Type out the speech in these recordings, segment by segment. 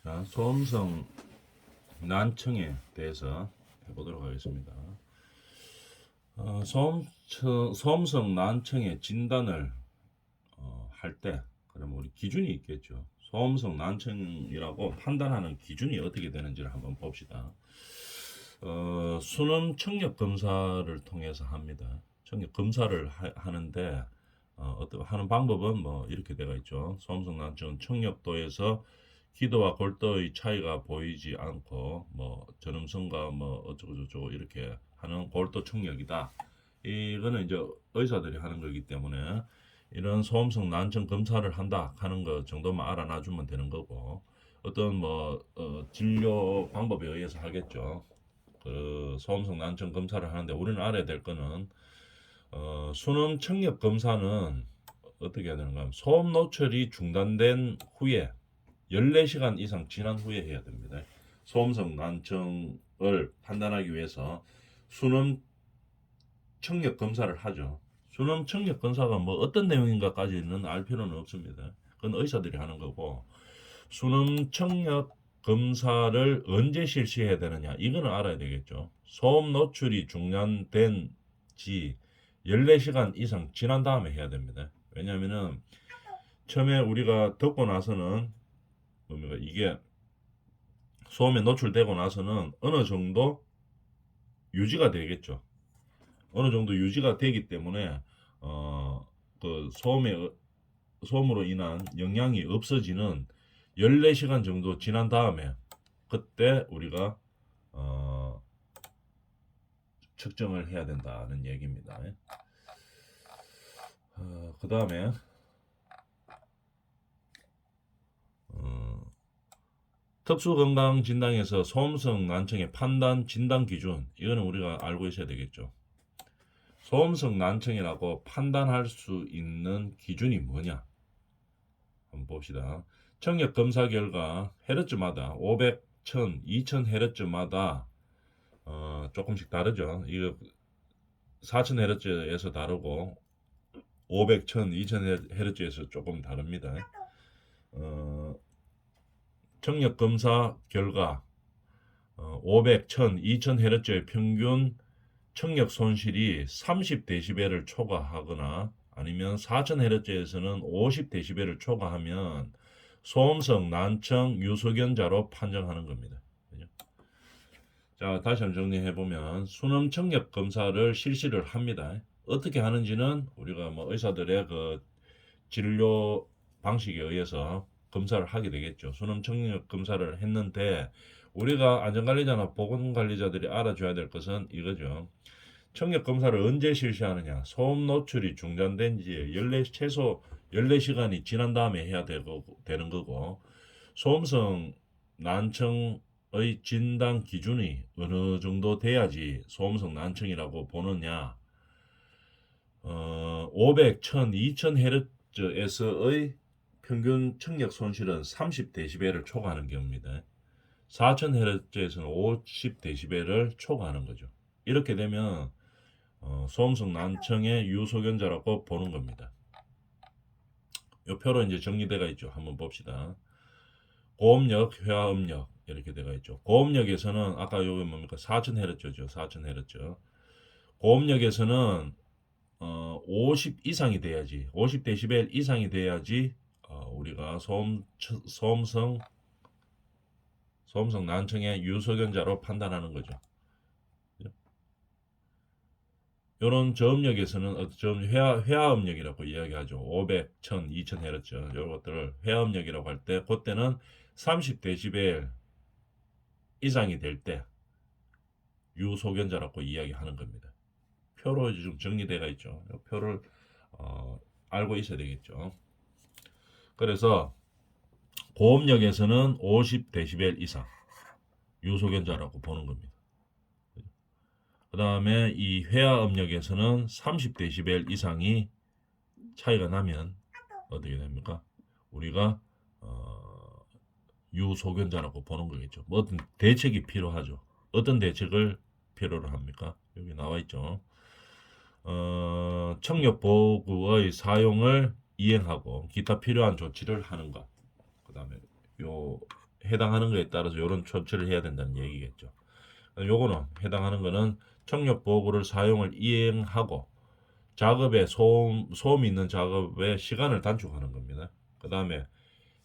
자, 소음성 난청에 대해서 해보도록 하겠습니다. 소음성 난청의 진단을 할 때, 그러면 우리 기준이 있겠죠. 소음성 난청이라고 판단하는 기준이 어떻게 되는지를 한번 봅시다. 수능 청력 검사를 통해서 합니다. 청력 검사를 하는데 어떻게 하는 방법은 뭐 이렇게 되어 있죠. 소음성 난청은 청력도에서 기도와 골도의 차이가 보이지 않고 뭐 전음성과 뭐 어쩌고 저쩌고 이렇게 하는 골도 청력이다. 이거는 이제 의사들이 하는 거기 때문에 이런 소음성 난청 검사를 한다 하는 거 정도만 알아놔주면 되는 거고, 어떤 뭐 진료 방법에 의해서 하겠죠. 그 소음성 난청 검사를 하는데 우리는 알아야 될 거는 수능 청력 검사는 어떻게 해야 되는가 하면 소음 노출이 중단된 후에 14시간 이상 지난 후에 해야 됩니다. 소음성 난청을 판단하기 위해서 수능 청력 검사를 하죠. 수능 청력 검사가 뭐 어떤 내용인가까지는 알 필요는 없습니다. 그건 의사들이 하는 거고, 수능 청력 검사를 언제 실시해야 되느냐 이거는 알아야 되겠죠. 소음 노출이 중단된 지 14시간 이상 지난 다음에 해야 됩니다. 왜냐하면은 처음에 우리가 듣고 나서는 뭡니까 이게 소음에 노출되고 나서는 어느 정도 유지가 되겠죠. 어느 정도 유지가 되기 때문에 그 소음으로 인한 영향이 없어지는 14시간 정도 지난 다음에 그때 우리가 측정을 해야 된다는 얘기입니다. 그 다음에 특수건강진단에서 소음성 난청의 판단 진단 기준, 이거는 우리가 알고 있어야 되겠죠. 소음성 난청이라고 판단할 수 있는 기준이 뭐냐 한번 봅시다. 청력 검사 결과 헤르츠마다 500, 1000, 2000 헤르츠마다 조금씩 다르죠. 이거 4000 헤르츠에서 다르고 500, 1000, 2000 헤르츠에서 조금 다릅니다. 청력 검사 결과 500, 1000, 2000 헤르츠의 평균 청력 손실이 30dB를 초과하거나 아니면 4000Hz에서는 50dB를 초과하면 소음성 난청 유소견자로 판정하는 겁니다. 자, 다시 한번 정리해보면 수능 청력 검사를 실시를 합니다. 어떻게 하는지는 우리가 뭐 의사들의 그 진료 방식에 의해서 검사를 하게 되겠죠. 수능 청력 검사를 했는데 우리가 안전관리자나 보건관리자들이 알아줘야 될 것은 이거죠. 청력 검사를 언제 실시하느냐? 소음 노출이 중단된 지 최소 14시간이 지난 다음에 해야 되는 거고, 소음성 난청의 진단 기준이 어느 정도 돼야지 소음성 난청이라고 보느냐? 500, 1000, 2000Hz에서의 평균 청력 손실은 30dB를 초과하는 경우입니다. 4000Hz에서는 50dB를 초과하는 거죠. 이렇게 되면 소음성 난청의 유소견자라고 보는 겁니다. 이 표로 이제 정리되어 있죠. 한번 봅시다. 고음력, 회화음력 이렇게 되어 있죠. 고음력에서는 아까 여기 뭡니까 4000Hz죠. 4000Hz. 고음력에서는 50 이상이 돼야지, 50dB 이상이 돼야지 우리가 소음성 난청의 유소견자로 판단하는 거죠. 이런 저음력에서는 회화음력이라고 이야기하죠. 500, 1000, 2000Hz 이것들을 회화음력이라고 할 때 그때는 30dB 이상이 될 때 유소견자라고 이야기하는 겁니다. 표로 좀 정리되어 있죠. 이 표를 알고 있어야 되겠죠. 그래서 고음력에서는 50dB 이상 유소견자라고 보는 겁니다. 그 다음에 이 회화음력에서는 30dB 이상이 차이가 나면 어떻게 됩니까? 우리가 유소견자라고 보는 거겠죠. 뭐 어떤 대책이 필요하죠. 어떤 대책을 필요로 합니까? 여기 나와 있죠. 청력보호구의 사용을 이행하고 기타 필요한 조치를 하는 것. 그 다음에 요 해당하는 거에 따라서 이런 조치를 해야 된다는 얘기겠죠. 요거는 해당하는 거는 청력 보호구를 사용을 이행하고 작업에 소음이 있는 작업에 시간을 단축하는 겁니다. 그 다음에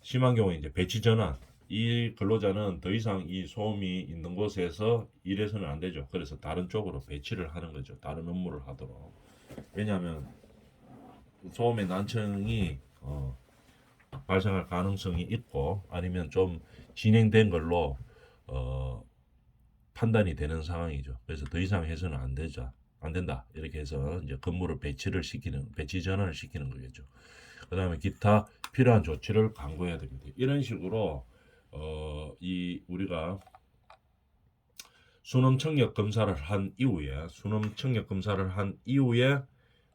심한 경우에 이제 배치 전환. 이 근로자는 더 이상 이 소음이 있는 곳에서 일해서는 안 되죠. 그래서 다른 쪽으로 배치를 하는 거죠. 다른 업무를 하도록. 왜냐하면 소음의 난청이 발생할 가능성이 있고 아니면 좀 진행된 걸로 판단이 되는 상황이죠. 그래서 더 이상 해서는 안 된다. 이렇게 해서 이제 근무를 배치 전환을 시키는 거겠죠. 그 다음에 기타 필요한 조치를 강구해야 됩니다. 이런 식으로 우리가 수능 청력 검사를 한 이후에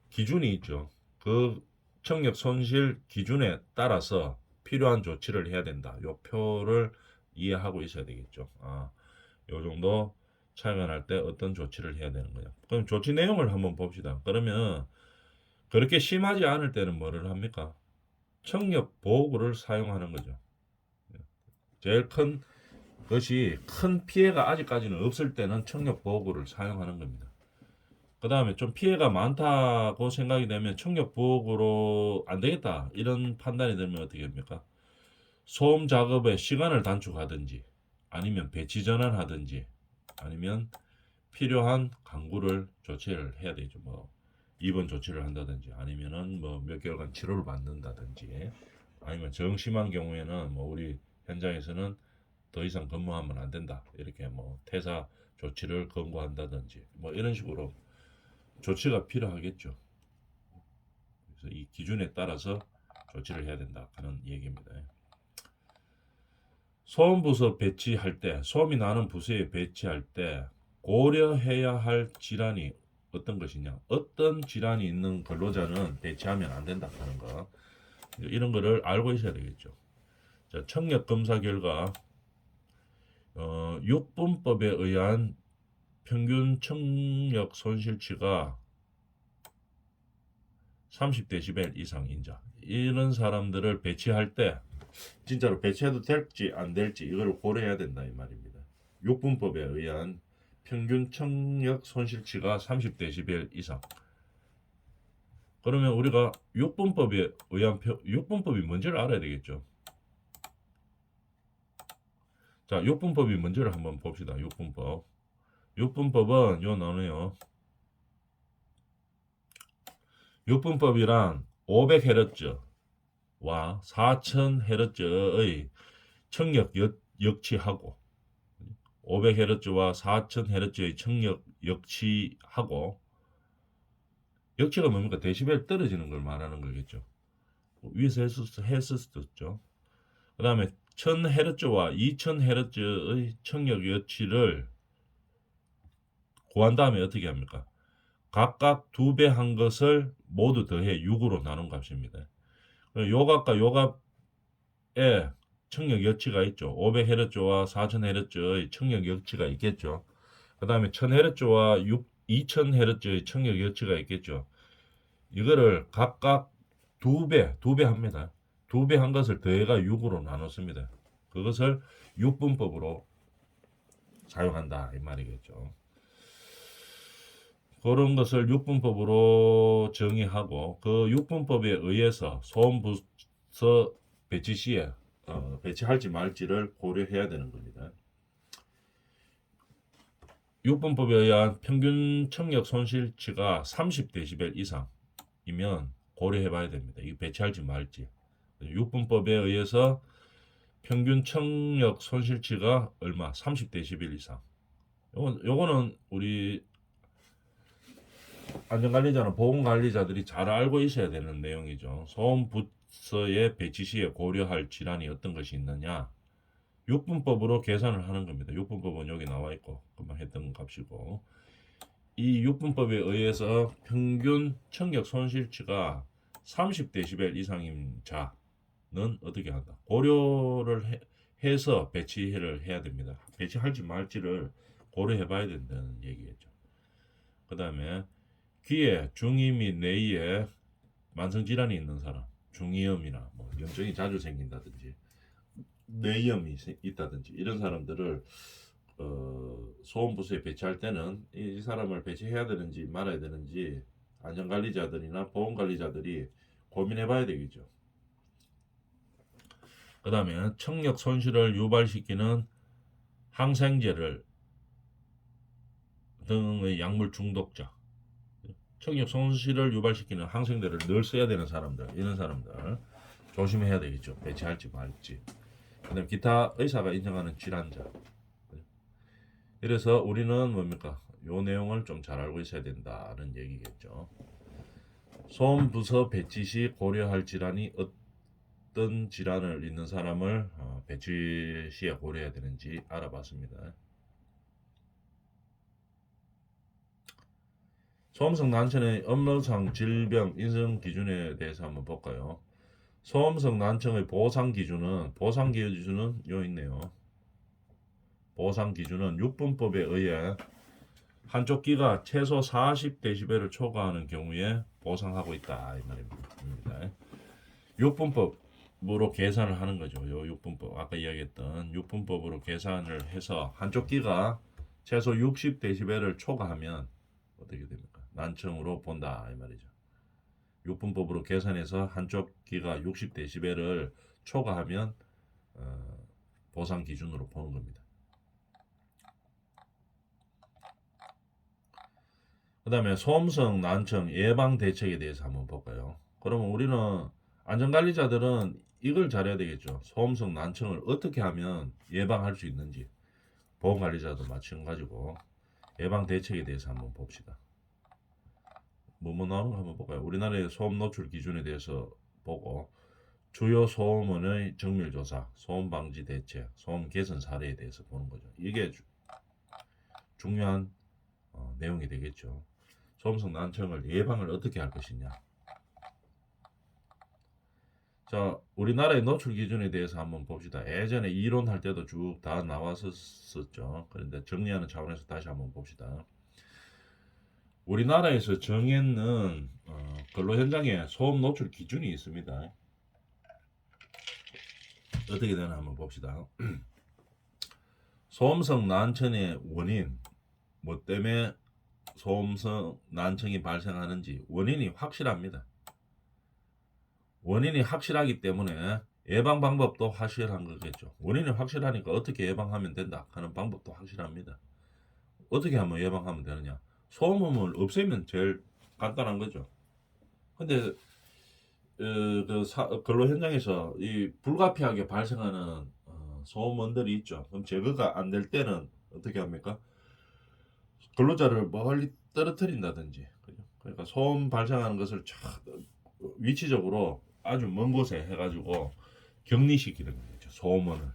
기준이 있죠. 그 청력 손실 기준에 따라서 필요한 조치를 해야 된다. 요 표를 이해하고 있어야 되겠죠. 요 정도 차이가 날 때 어떤 조치를 해야 되는 거냐. 그럼 조치 내용을 한번 봅시다. 그러면 그렇게 심하지 않을 때는 뭐를 합니까? 청력 보호구를 사용하는 거죠. 제일 큰 것이 큰 피해가 아직까지는 없을 때는 청력 보호구를 사용하는 겁니다. 그 다음에 좀 피해가 많다고 생각이 되면 청력 보호구로 안 되겠다 이런 판단이 들면 어떻게 합니까? 소음 작업의 시간을 단축하든지 아니면 배치 전환하든지 아니면 필요한 강구를 조치를 해야 되죠. 뭐 입원 조치를 한다든지 아니면은 뭐 몇 개월간 치료를 받는다든지 아니면 정심한 경우에는 뭐 우리 현장에서는 더 이상 근무하면 안 된다 이렇게 뭐 퇴사 조치를 권고한다든지 뭐 이런 식으로 조치가 필요하겠죠. 그래서 이 기준에 따라서 조치를 해야 된다 하는 얘기입니다. 소음 부서 배치할 때, 소음이 나는 부서에 배치할 때 고려해야 할 질환이 어떤 것이냐, 어떤 질환이 있는 근로자는 배치하면 안 된다 하는 거, 이런 거를 알고 있어야 되겠죠. 자, 청력 검사 결과 6분법에 의한 평균 청력 손실치가 30dB 이상인자, 이런 사람들을 배치할 때 진짜로 배치해도 될지 안 될지 이걸 고려해야 된다 이 말입니다. 6분법에 의한 평균 청력 손실치가 30dB 이상. 그러면 우리가 6분법이 뭔지를 알아야 되겠죠. 자, 6분법이 뭔지를 한번 봅시다. 6분법. 6분법은 요 나눠요. 6분법이란 500Hz와 4000Hz의 청력 역치하고 500Hz와 4000Hz의 청력 역치하고 역치가 뭡니까? 데시벨 떨어지는 걸 말하는 거겠죠. 위에서 했었죠. 그 다음에 1000Hz와 2000Hz의 청력 역치를 구한 다음에 어떻게 합니까? 각각 2배 한 것을 모두 더해 6으로 나눈 값입니다. 요값과 요값에 청력 역치가 있죠. 500Hz와 4000Hz의 청력 역치가 있겠죠. 그 다음에 1000Hz와 2000Hz의 청력 역치가 있겠죠. 이거를 각각 2배 합니다. 2배 한 것을 더해가 6으로 나눴습니다. 그것을 6분법으로 사용한다 이 말이겠죠. 그런 것을 6분법으로 정의하고 그 6분법에 의해서 소음부서 배치 시에 배치할지 말지를 고려해야 되는 겁니다. 6분법에 의한 평균 청력 손실치가 30dB 이상이면 고려해 봐야 됩니다. 이거 배치할지 말지. 6분법에 의해서 평균 청력 손실치가 얼마? 30dB 이상. 요거는 우리 안전관리자나 보건관리자들이 잘 알고 있어야 되는 내용이죠. 소음부서의 배치 시에 고려할 질환이 어떤 것이 있느냐. 6분법으로 계산을 하는 겁니다. 6분법은 여기 나와 있고 금방 했던 값이고 이 6분법에 의해서 평균 청력 손실치가 30dB 이상인 자는 어떻게 한다? 고려를 해서 배치를 해야 됩니다. 배치할지 말지를 고려해 봐야 된다는 얘기겠죠. 그 다음에 귀에 중이 및 뇌에 만성질환이 있는 사람, 중이염이나 뭐 염증이 자주 생긴다든지 뇌염이 있다든지 이런 사람들을 소음부서에 배치할 때는 이 사람을 배치해야 되는지 말아야 되는지 안전관리자들이나 보험관리자들이 고민해 봐야 되겠죠. 그 다음에 청력 손실을 유발시키는 항생제를 등의 약물 중독자, 청력 손실을 유발시키는 항생제를 늘 써야 되는 사람들, 이런 사람들 조심해야 되겠죠. 배치할지 말지. 그 다음에 기타 의사가 인정하는 질환자. 이래서 우리는 뭡니까? 요 내용을 좀 잘 알고 있어야 된다는 얘기겠죠. 소음부서 배치 시 고려할 질환이 어떤 질환을 있는 사람을 배치 시에 고려해야 되는지 알아봤습니다. 소음성 난청의 업무상 질병 인정 기준에 대해서 한번 볼까요? 소음성 난청의 보상 기준은 요 있네요. 보상 기준은 육분법에 의해 한쪽 귀가 최소 40dB를 초과하는 경우에 보상하고 있다 이 말입니다. 육분법으로 계산을 하는 거죠. 요 육분법 아까 이야기했던 육분법으로 계산을 해서 한쪽 귀가 최소 60dB를 초과하면 어떻게 됩니까? 난청으로 본다 이 말이죠. 육분법으로 계산해서 한쪽 귀가 60dB를 초과하면 보상 기준으로 보는 겁니다. 그 다음에 소음성 난청 예방 대책에 대해서 한번 볼까요? 그러면 우리는 안전관리자들은 이걸 잘해야 되겠죠. 소음성 난청을 어떻게 하면 예방할 수 있는지, 보험관리자도 마찬가지고 예방 대책에 대해서 한번 봅시다. 뭐 나오는 거 한번 볼까요? 우리나라의 소음 노출 기준에 대해서 보고 주요 소음원의 정밀 조사, 소음 방지 대책, 소음 개선 사례에 대해서 보는 거죠. 이게 중요한 내용이 되겠죠. 소음성 난청을 예방을 어떻게 할 것이냐. 자, 우리나라의 노출 기준에 대해서 한번 봅시다. 예전에 이론할 때도 쭉 다 나왔었죠. 그런데 정리하는 차원에서 다시 한번 봅시다. 우리나라에서 정했는 근로 현장에 소음 노출 기준이 있습니다. 어떻게 되나 한번 봅시다. 소음성 난청의 원인, 뭐 때문에 소음성 난청이 발생하는지 원인이 확실합니다. 원인이 확실하기 때문에 예방 방법도 확실한 거겠죠. 원인이 확실하니까 어떻게 예방하면 된다 하는 방법도 확실합니다. 어떻게 하면 예방하면 되느냐? 소음을 없애면 제일 간단한 거죠. 근데 근로 현장에서 이 불가피하게 발생하는 소음원들이 있죠. 그럼 제거가 안 될 때는 어떻게 합니까? 근로자를 멀리 떨어뜨린다든지, 그죠? 그러니까 소음 발생하는 것을 위치적으로 아주 먼 곳에 해가지고 격리시키는 거죠. 소음원을.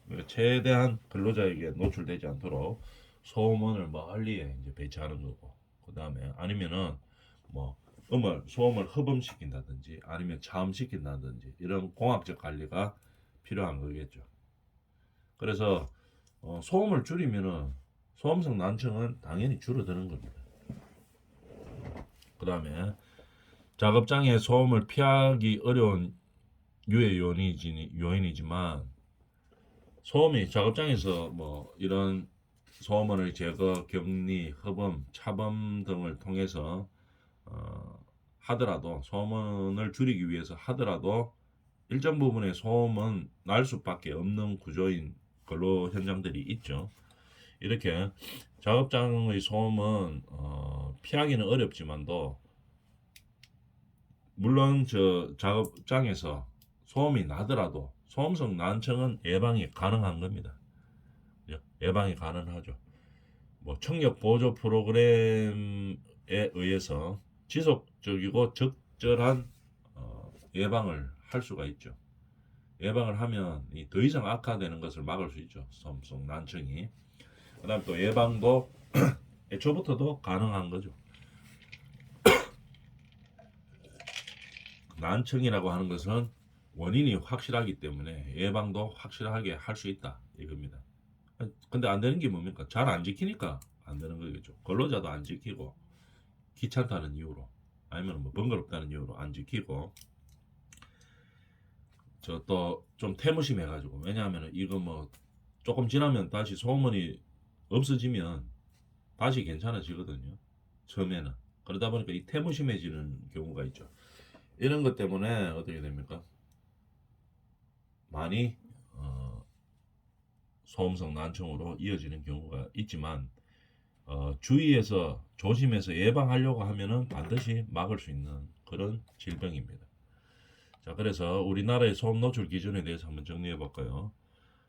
그러니까 최대한 근로자에게 노출되지 않도록 소음원을 멀리에 이제 배치하는 거고, 그 다음에 아니면은 뭐 소음을 흡음시킨다든지 아니면 잠시킨다든지 이런 공학적 관리가 필요한 거겠죠. 그래서 소음을 줄이면은 소음성 난청은 당연히 줄어드는 겁니다. 그 다음에 작업장에 소음을 피하기 어려운 유해 요인이지만 소음이 작업장에서 뭐 이런 소음원의 제거, 격리, 흡음, 차범 등을 통해서 하더라도 소음원을 줄이기 위해서 하더라도 일정 부분의 소음은 날 수밖에 없는 구조인 근로 현장들이 있죠. 이렇게 작업장의 소음은 피하기는 어렵지만도 물론 저 작업장에서 소음이 나더라도 소음성 난청은 예방이 가능한 겁니다. 예방이 가능하죠. 뭐 청력 보조 프로그램에 의해서 지속적이고 적절한 예방을 할 수가 있죠. 예방을 하면 더 이상 악화되는 것을 막을 수 있죠. 소음성 난청이. 그다음 또 예방도 애초부터도 가능한 거죠. 난청이라고 하는 것은 원인이 확실하기 때문에 예방도 확실하게 할 수 있다 이겁니다. 근데 안 되는 게 뭡니까? 잘 안 지키니까 안 되는 거겠죠. 근로자도 안 지키고 귀찮다는 이유로 아니면 뭐 번거롭다는 이유로 안 지키고 저 또 좀 태무심해가지고, 왜냐하면 이거 뭐 조금 지나면 다시 소음원이 없어지면 다시 괜찮아지거든요. 처음에는. 그러다 보니까 이 태무심해지는 경우가 있죠. 이런 것 때문에 어떻게 됩니까? 많이 소음성 난청으로 이어지는 경우가 있지만, 주의해서 조심해서 예방하려고 하면은 반드시 막을 수 있는 그런 질병입니다. 자, 그래서 우리나라의 소음 노출 기준에 대해서 한번 정리해 볼까요?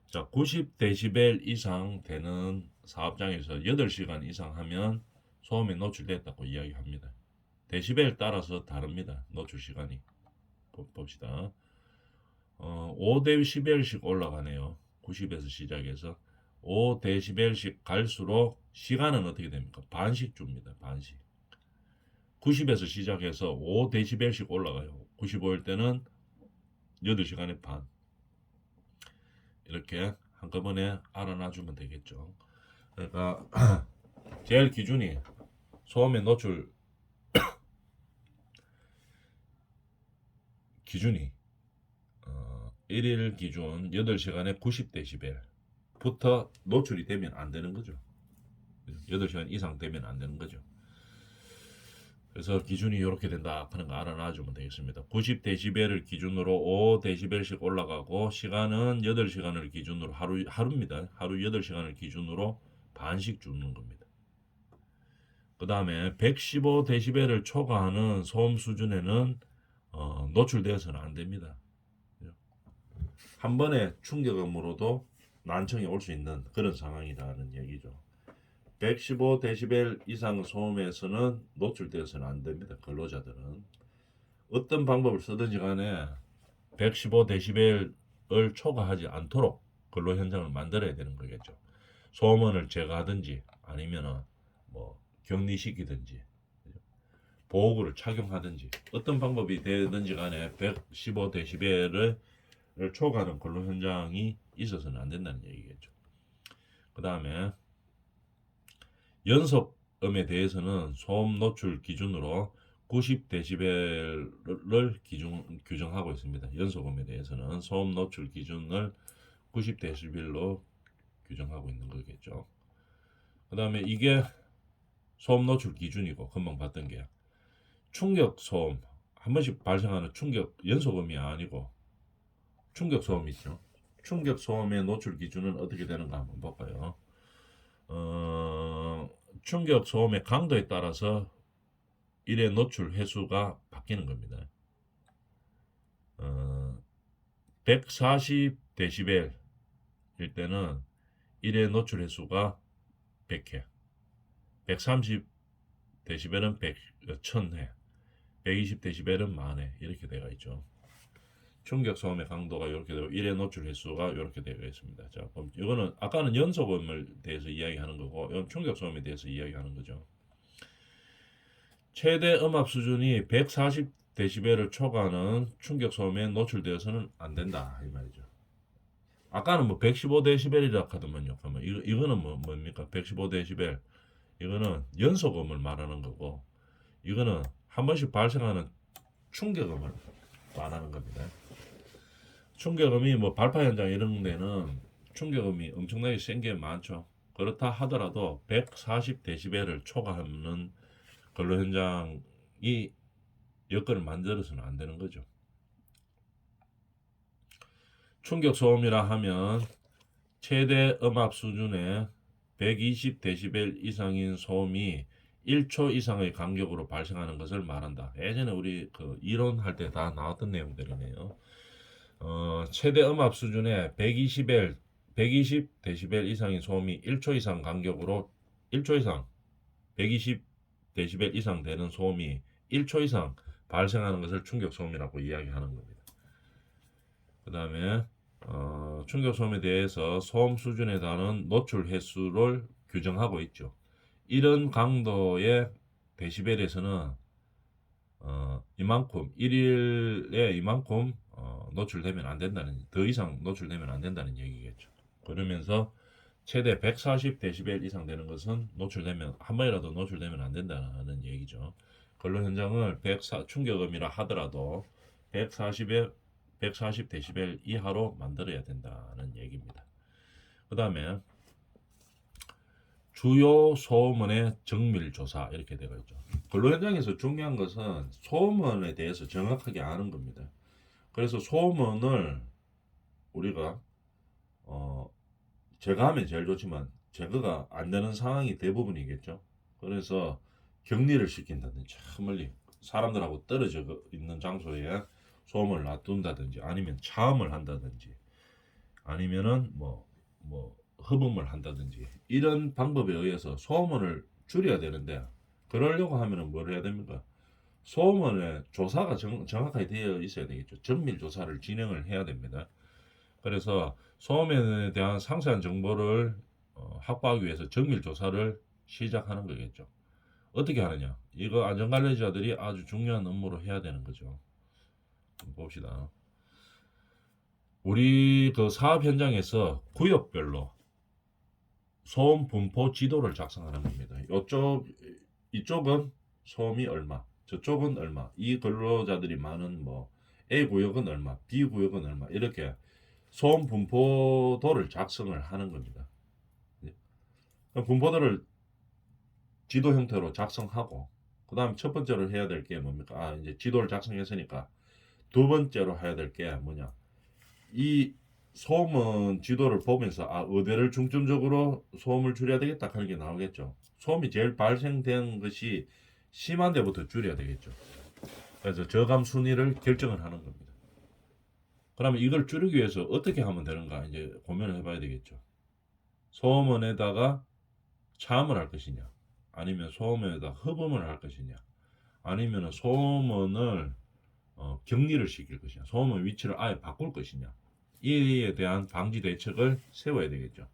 자, 90데시벨 이상 되는 사업장에서 8시간 이상 하면 소음에 노출됐다고 이야기합니다. 데시벨 따라서 다릅니다. 노출 시간이. 봅시다. 5데시벨씩 올라가네요. 90에서 시작해서 5데시벨씩 갈수록 시간은 어떻게 됩니까? 반씩 줍니다. 반씩. 90에서 시작해서 5데시벨씩 올라가요. 95일 때는 8시간의 반. 이렇게 한꺼번에 알아놔주면 되겠죠. 그러니까 제일 기준이 소음의 노출 기준이 1일 기준 8시간에 90데시벨부터 노출이 되면 안 되는 거죠. 8시간 이상 되면 안 되는 거죠. 그래서 기준이 이렇게 된다 하는 거 알아놔주면 되겠습니다. 90데시벨을 기준으로 5데시벨씩 올라가고 시간은 8시간을 기준으로 하루입니다. 하루 8시간을 기준으로 반씩 주는 겁니다. 그 다음에 115데시벨을 초과하는 소음 수준에는 노출되어서는 안 됩니다. 한 번의 충격음으로도 난청이 올 수 있는 그런 상황이라는 얘기죠. 115데시벨 이상 소음에서는 노출되어서는 안 됩니다. 근로자들은. 어떤 방법을 쓰든지 간에 115데시벨을 초과하지 않도록 근로 현장을 만들어야 되는 거겠죠. 소음원을 제거하든지 아니면은 뭐 격리시키든지 보호구를 착용하든지 어떤 방법이 되든지 간에 115데시벨을 초과하는 근로 현장이 있어서는 안 된다는 얘기겠죠. 그 다음에 연속음에 대해서는 소음 노출 기준으로 90데시벨을 규정하고 있습니다. 연속음에 대해서는 소음 노출 기준을 90데시벨로 규정하고 있는 거겠죠. 그 다음에 이게 소음 노출 기준이고 금방 봤던 게 충격 소음, 한 번씩 발생하는 충격 연속음이 아니고 충격 소음 있죠. 충격 소음의 노출 기준은 어떻게 되는가 한번 볼까요? 충격 소음의 강도에 따라서 1의 노출 횟수가 바뀌는 겁니다. 140데시벨일 때는 1의 노출 횟수가 100회, 130데시벨은 1000회, 120데시벨은 만회 이렇게 되어 있죠. 충격 소음의 강도가 이렇게 되고 1의 노출 횟수가 이렇게 되어 있습니다. 자, 그럼 이거는 아까는 연속음을 대해서 이야기하는 거고 이건 충격 소음에 대해서 이야기하는 거죠. 최대 음압 수준이 140데시벨을 초과하는 충격 소음에 노출되어서는 안 된다 이 말이죠. 아까는 뭐 115데시벨이라 하더만요. 그러면 이거는 뭡니까? 115데시벨 이거는 연속음을 말하는 거고 이거는 한 번씩 발생하는 충격음을 말하는 겁니다. 충격음이 뭐 발파 현장 이런 데는 충격음이 엄청나게 센 게 많죠. 그렇다 하더라도 140데시벨을 초과하는 근로 현장이 여건을 만들어서는 안 되는 거죠. 충격 소음이라 하면 최대 음압 수준의 120데시벨 이상인 소음이 1초 이상의 간격으로 발생하는 것을 말한다. 예전에 우리 그 이론할 때 다 나왔던 내용들이네요. 최대 음압 수준의 120데시벨 이상인 소음이 1초 이상 간격으로 1초 이상 120데시벨 이상 되는 소음이 1초 이상 발생하는 것을 충격 소음이라고 이야기하는 겁니다. 그 다음에 충격 소음에 대해서 소음 수준에 달하는 노출 횟수를 규정하고 있죠. 이런 강도의 데시벨에서는 이만큼 1일에 이만큼 노출되면 안 된다는 더 이상 노출되면 안 된다는 얘기겠죠. 그러면서 최대 140데시벨 이상 되는 것은 노출되면 한 번이라도 노출되면 안 된다는 얘기죠. 근로 현장을 충격음이라 하더라도 140에 140데시벨 이하로 만들어야 된다는 얘기입니다. 그 다음에 주요 소음원의 정밀 조사 이렇게 되어 있죠. 근로 현장에서 중요한 것은 소음원에 대해서 정확하게 아는 겁니다. 그래서 소음원을 우리가 제거하면 제일 좋지만 제거가 안 되는 상황이 대부분이겠죠. 그래서 격리를 시킨다든지 멀리 사람들하고 떨어져 있는 장소에 소음을 놔둔다든지 아니면 차음을 한다든지 아니면은 뭐 흡음을 한다든지 이런 방법에 의해서 소음원을 줄여야 되는데 그러려고 하면은 뭘 해야 됩니까? 소음원의 조사가 정확하게 되어 있어야 되겠죠. 정밀 조사를 진행을 해야 됩니다. 그래서 소음에 대한 상세한 정보를 확보하기 위해서 정밀 조사를 시작하는 거겠죠. 어떻게 하느냐? 이거 안전관리자들이 아주 중요한 업무로 해야 되는 거죠. 봅시다. 우리 그 사업 현장에서 구역별로 소음 분포 지도를 작성하는 겁니다. 이쪽은 소음이 얼마, 저쪽은 얼마, 이 근로자들이 많은 뭐 A 구역은 얼마, B 구역은 얼마 이렇게 소음 분포도를 작성을 하는 겁니다. 분포도를 지도 형태로 작성하고 그 다음 첫 번째로 해야 될 게 뭡니까? 이제 지도를 작성했으니까 두 번째로 해야 될 게 뭐냐? 이 소음은 지도를 보면서 어디를 중점적으로 소음을 줄여야 되겠다 하는 게 나오겠죠. 소음이 제일 발생된 것이 심한 데부터 줄여야 되겠죠. 그래서 저감 순위를 결정을 하는 겁니다. 그러면 이걸 줄이기 위해서 어떻게 하면 되는가 이제 고민을 해봐야 되겠죠. 소음원에다가 차음을 할 것이냐, 아니면 소음원에다 흡음을 할 것이냐, 아니면 소음원을 격리를 시킬 것이냐, 소음원 위치를 아예 바꿀 것이냐, 이에 대한 방지 대책을 세워야 되겠죠.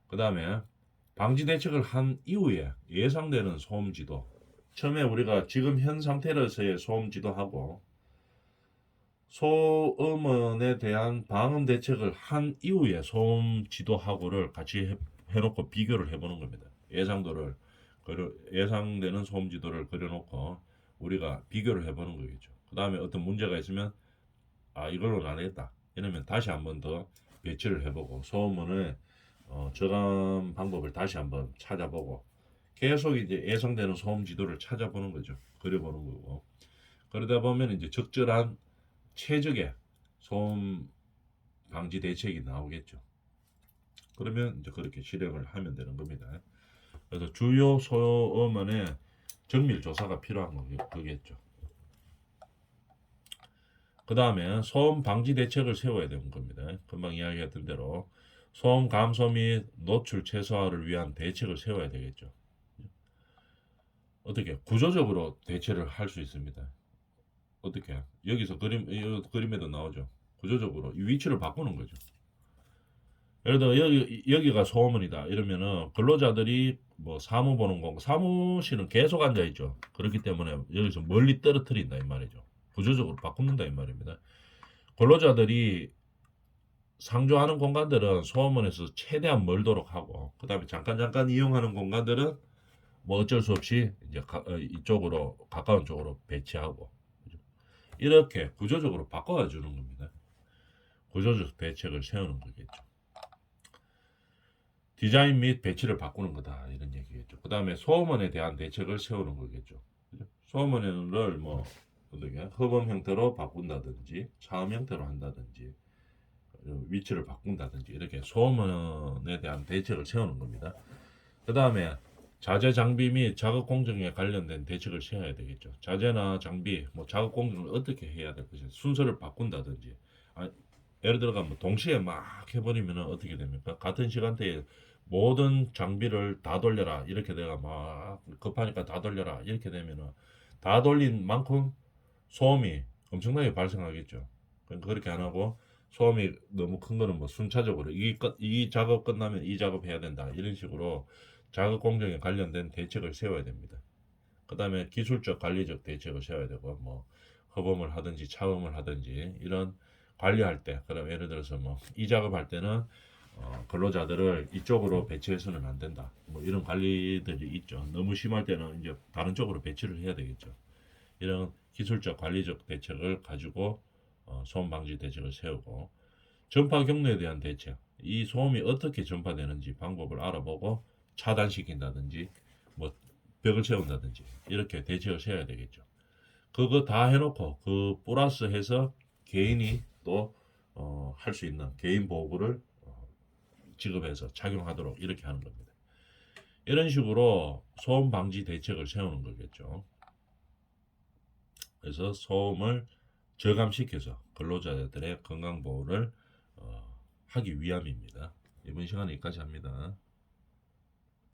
그 다음에 방지 대책을 한 이후에 예상되는 소음 지도, 처음에 우리가 지금 현 상태로서의 소음 지도하고 소음원에 대한 방음 대책을 한 이후에 소음 지도하고를 같이 해놓고 비교를 해보는 겁니다. 예상되는 소음 지도를 그려놓고 우리가 비교를 해보는 거겠죠. 그 다음에 어떤 문제가 있으면 이걸로는 안 되겠다 이러면 다시 한번 더 배치를 해보고 소음원의 저감 방법을 다시 한번 찾아보고 계속 이제 예상되는 소음 지도를 찾아보는 거죠. 그려보는 거고 그러다 보면 이제 적절한 최적의 소음 방지 대책이 나오겠죠. 그러면 이제 그렇게 실행을 하면 되는 겁니다. 그래서 주요 소음원의 정밀 조사가 필요한 거겠죠. 그 다음에 소음 방지 대책을 세워야 되는 겁니다. 금방 이야기했던 대로 소음 감소 및 노출 최소화를 위한 대책을 세워야 되겠죠. 어떻게 구조적으로 대처를 할 수 있습니다. 어떻게 여기서 그림에도 나오죠. 구조적으로 이 위치를 바꾸는 거죠. 예를 들어 여기가 소음원이다 이러면은 근로자들이 뭐 사무 보는 거 사무실은 계속 앉아 있죠. 그렇기 때문에 여기서 멀리 떨어뜨린다 이 말이죠. 구조적으로 바꾼다 이 말입니다. 근로자들이 상주하는 공간들은 소음원에서 최대한 멀도록 하고 그 다음에 잠깐 이용하는 공간들은 뭐 어쩔 수 없이 이제 이쪽으로 가까운 쪽으로 배치하고 이렇게 구조적으로 바꿔 주는 겁니다. 구조적 대책을 세우는 거겠죠. 디자인 및 배치를 바꾸는 거다 이런 얘기겠죠. 그 다음에 소음원에 대한 대책을 세우는 거겠죠. 소음원을 뭐 어떻게 흡음 형태로 바꾼다든지 차음 형태로 한다든지 위치를 바꾼다든지 이렇게 소음원에 대한 대책을 세우는 겁니다. 그 다음에 자재 장비 및 작업 공정에 관련된 대책을 세워야 되겠죠. 자재나 장비, 뭐 작업 공정을 어떻게 해야 될 것인지 순서를 바꾼다든지 예를 들어가 뭐 동시에 막 해버리면 어떻게 됩니까? 같은 시간대에 모든 장비를 다 돌려라 이렇게 내가 막 급하니까 다 돌려라 이렇게 되면은 다 돌린 만큼 소음이 엄청나게 발생하겠죠. 그렇게 안 하고 소음이 너무 큰 거는 뭐 순차적으로 이 작업 끝나면 이 작업 해야 된다 이런 식으로 작업 공정에 관련된 대책을 세워야 됩니다. 그 다음에 기술적 관리적 대책을 세워야 되고 뭐 허범을 하든지 차음을 하든지 이런 관리할 때 그럼 예를 들어서 뭐 이 작업할 때는 근로자들을 이쪽으로 배치해서는 안 된다. 뭐 이런 관리들이 있죠. 너무 심할 때는 이제 다른 쪽으로 배치를 해야 되겠죠. 이런 기술적 관리적 대책을 가지고 소음 방지 대책을 세우고, 전파 경로에 대한 대책, 이 소음이 어떻게 전파되는지 방법을 알아보고 차단시킨다든지 뭐 벽을 세운다든지 이렇게 대책을 세워야 되겠죠. 그거 다 해놓고 그 플러스 해서 개인이 또 할 수 있는 개인 보호구를 지급해서 착용하도록 이렇게 하는 겁니다. 이런 식으로 소음 방지 대책을 세우는 거겠죠. 그래서 소음을 저감시켜서 근로자들의 건강 보호를 하기 위함입니다. 이번 시간에 여기까지 합니다.